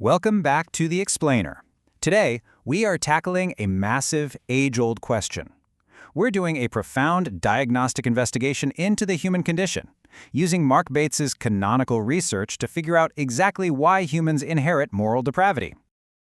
Welcome back to The Explainer. Today, we are tackling a massive, age-old question. We're doing a profound diagnostic investigation into the human condition, using Marc Bates's canonical research to figure out exactly why humans inherit moral depravity.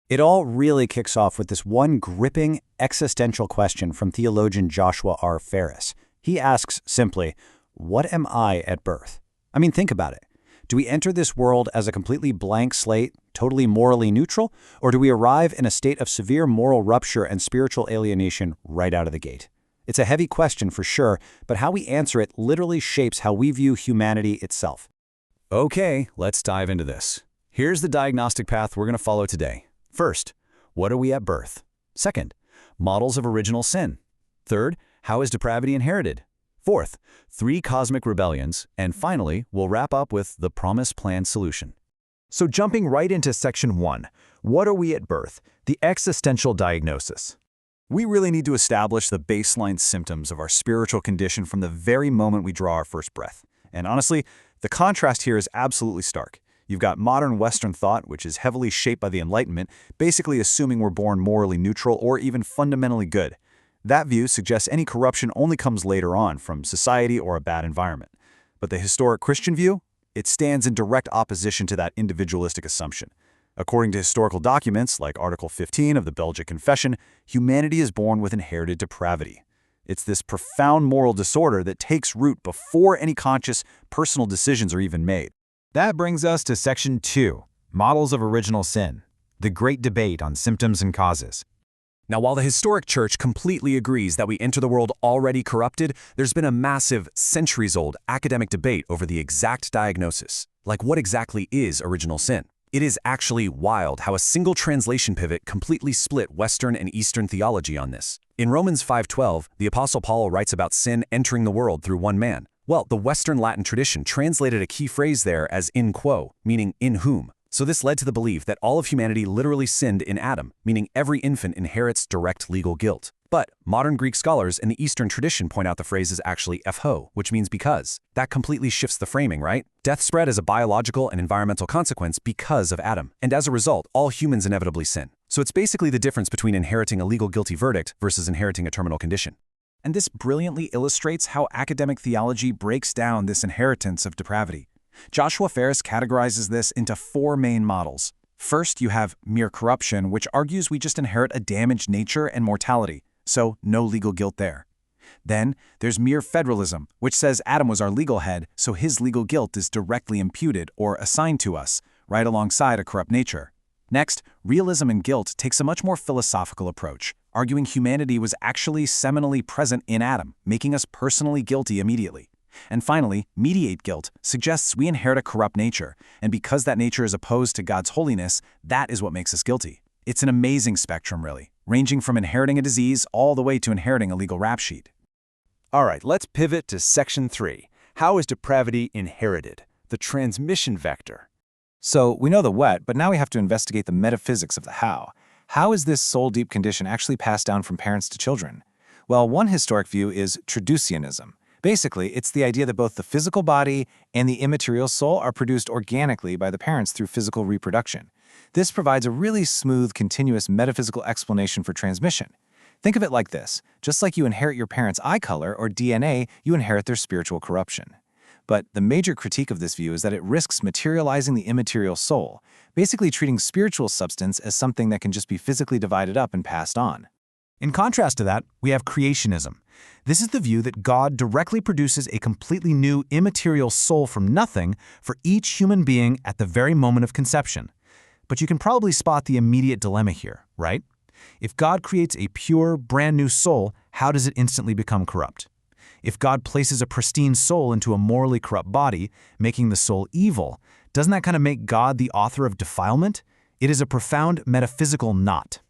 It all really kicks off with this one gripping existential question from theologian Joshua R. Farris. He asks simply, what am I at birth? I mean, think about it. Do we enter this world as a completely blank slate, totally morally neutral, or do we arrive in a state of severe moral rupture and spiritual alienation right out of the gate? It's a heavy question for sure, but how we answer it literally shapes how we view humanity itself. Okay, let's dive into this. Here's the diagnostic path we're going to follow today. First, what are we at birth? Second, models of original sin. Third, how is depravity inherited? Fourth, 3 cosmic rebellions. And finally, we'll wrap up with the promised plan solution. So jumping right into section 1, what are we at birth? The existential diagnosis. We really need to establish the baseline symptoms of our spiritual condition from the very moment we draw our first breath. And honestly, the contrast here is absolutely stark. You've got modern Western thought, which is heavily shaped by the Enlightenment, basically assuming we're born morally neutral or even fundamentally good. That view suggests any corruption only comes later on from society or a bad environment. But the historic Christian view? It stands in direct opposition to that individualistic assumption. According to historical documents, like Article 15 of the Belgic Confession, humanity is born with inherited depravity. It's this profound moral disorder that takes root before any conscious, personal decisions are even made. That brings us to section 2, models of original sin, the great debate on symptoms and causes. Now, while the historic church completely agrees that we enter the world already corrupted, there's been a massive, centuries-old academic debate over the exact diagnosis. Like, what exactly is original sin? It is actually wild how a single translation pivot completely split Western and Eastern theology on this. In Romans 5:12, the Apostle Paul writes about sin entering the world through one man. Well, the Western Latin tradition translated a key phrase there as in quo, meaning in whom. So this led to the belief that all of humanity literally sinned in Adam, meaning every infant inherits direct legal guilt. But modern Greek scholars in the Eastern tradition point out the phrase is actually epho, which means because. That completely shifts the framing, right? Death spread as a biological and environmental consequence because of Adam, and as a result, all humans inevitably sin. So it's basically the difference between inheriting a legal guilty verdict versus inheriting a terminal condition. And this brilliantly illustrates how academic theology breaks down this inheritance of depravity. Joshua Farris categorizes this into 4 main models. First, you have mere corruption, which argues we just inherit a damaged nature and mortality, so no legal guilt there. Then, there's mere federalism, which says Adam was our legal head, so his legal guilt is directly imputed or assigned to us, right alongside a corrupt nature. Next, realism and guilt takes a much more philosophical approach, arguing humanity was actually seminally present in Adam, making us personally guilty immediately. And finally, mediate guilt suggests we inherit a corrupt nature, and because that nature is opposed to God's holiness, that is what makes us guilty. It's an amazing spectrum, really, ranging from inheriting a disease all the way to inheriting a legal rap sheet. All right, let's pivot to section 3. How is depravity inherited? The transmission vector. So we know the what, but now we have to investigate the metaphysics of the how. How is this soul-deep condition actually passed down from parents to children? Well, one historic view is Traducianism. Basically, it's the idea that both the physical body and the immaterial soul are produced organically by the parents through physical reproduction. This provides a really smooth, continuous metaphysical explanation for transmission. Think of it like this. Just like you inherit your parents' eye color or DNA, you inherit their spiritual corruption. But the major critique of this view is that it risks materializing the immaterial soul, basically treating spiritual substance as something that can just be physically divided up and passed on. In contrast to that, we have creationism. This is the view that God directly produces a completely new immaterial soul from nothing for each human being at the very moment of conception. But you can probably spot the immediate dilemma here, right? If God creates a pure, brand new soul, how does it instantly become corrupt? If God places a pristine soul into a morally corrupt body, making the soul evil, doesn't that kind of make God the author of defilement? It is a profound metaphysical knot.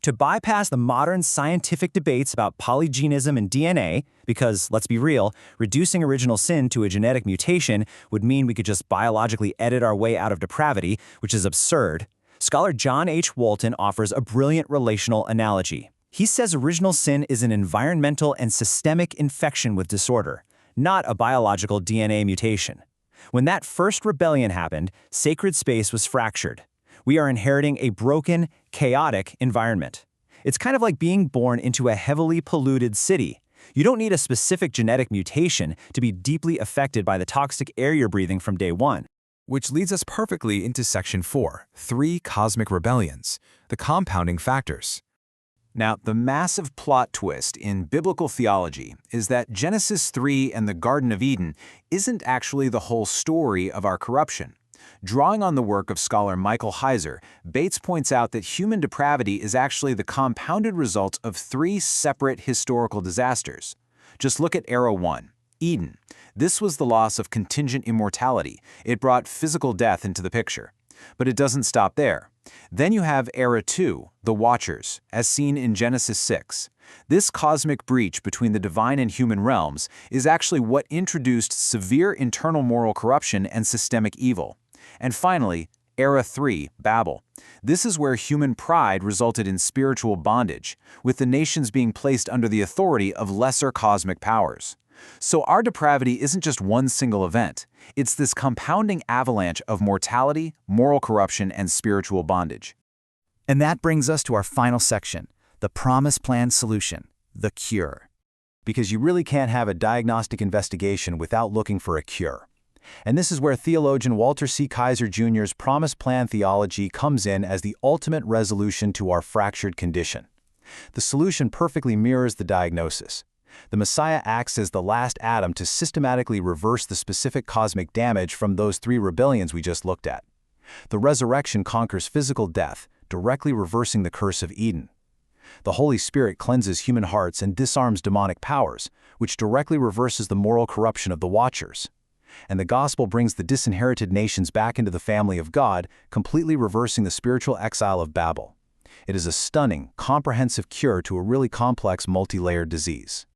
To bypass the modern scientific debates about polygenism and DNA, because, let's be real, reducing original sin to a genetic mutation would mean we could just biologically edit our way out of depravity, which is absurd, scholar John H. Walton offers a brilliant relational analogy. He says original sin is an environmental and systemic infection with disorder, not a biological DNA mutation. When that first rebellion happened, sacred space was fractured. We are inheriting a broken, chaotic environment. It's kind of like being born into a heavily polluted city. You don't need a specific genetic mutation to be deeply affected by the toxic air you're breathing from day one. Which leads us perfectly into Section 4, 3 Cosmic Rebellions, the compounding factors. Now, the massive plot twist in biblical theology is that Genesis 3 and the Garden of Eden isn't actually the whole story of our corruption. Drawing on the work of scholar Michael Heiser, Bates points out that human depravity is actually the compounded result of 3 separate historical disasters. Just look at Era 1, Eden. This was the loss of contingent immortality. It brought physical death into the picture. But it doesn't stop there. Then you have Era 2, the Watchers, as seen in Genesis 6. This cosmic breach between the divine and human realms is actually what introduced severe internal moral corruption and systemic evil. And finally, Era 3, Babel. This is where human pride resulted in spiritual bondage, with the nations being placed under the authority of lesser cosmic powers. So our depravity isn't just one single event. It's this compounding avalanche of mortality, moral corruption, and spiritual bondage. And that brings us to our final section, the Promise Plan solution, the cure. Because you really can't have a diagnostic investigation without looking for a cure. And this is where theologian Walter C. Heiser Jr.'s Promise Plan theology comes in as the ultimate resolution to our fractured condition. The solution perfectly mirrors the diagnosis. The Messiah acts as the last Adam to systematically reverse the specific cosmic damage from those 3 rebellions we just looked at. The resurrection conquers physical death, directly reversing the curse of Eden. The Holy Spirit cleanses human hearts and disarms demonic powers, which directly reverses the moral corruption of the Watchers. And the gospel brings the disinherited nations back into the family of God, completely reversing the spiritual exile of Babel. It is a stunning, comprehensive cure to a really complex, multi-layered disease.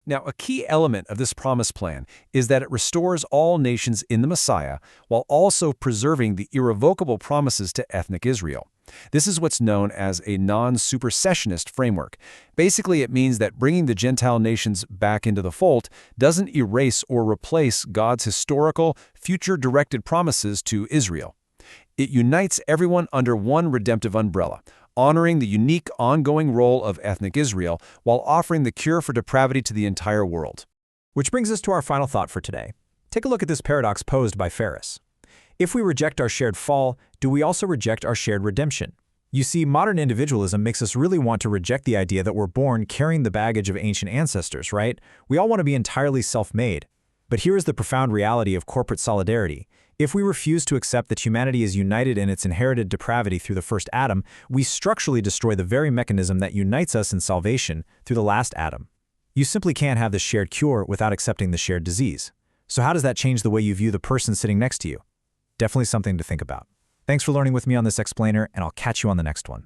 Now, a key element of this promise plan is that it restores all nations in the Messiah while also preserving the irrevocable promises to ethnic Israel. This is what's known as a non-supersessionist framework. Basically, it means that bringing the Gentile nations back into the fold doesn't erase or replace God's historical, future-directed promises to Israel. It unites everyone under one redemptive umbrella, honoring the unique ongoing role of ethnic Israel while offering the cure for depravity to the entire world. Which brings us to our final thought for today. Take a look at this paradox posed by Farris. If we reject our shared fall, do we also reject our shared redemption? You see, modern individualism makes us really want to reject the idea that we're born carrying the baggage of ancient ancestors, right? We all want to be entirely self-made. But here is the profound reality of corporate solidarity. If we refuse to accept that humanity is united in its inherited depravity through the first Adam, we structurally destroy the very mechanism that unites us in salvation through the last Adam. You simply can't have the shared cure without accepting the shared disease. So how does that change the way you view the person sitting next to you? Definitely something to think about. Thanks for learning with me on this explainer, and I'll catch you on the next one.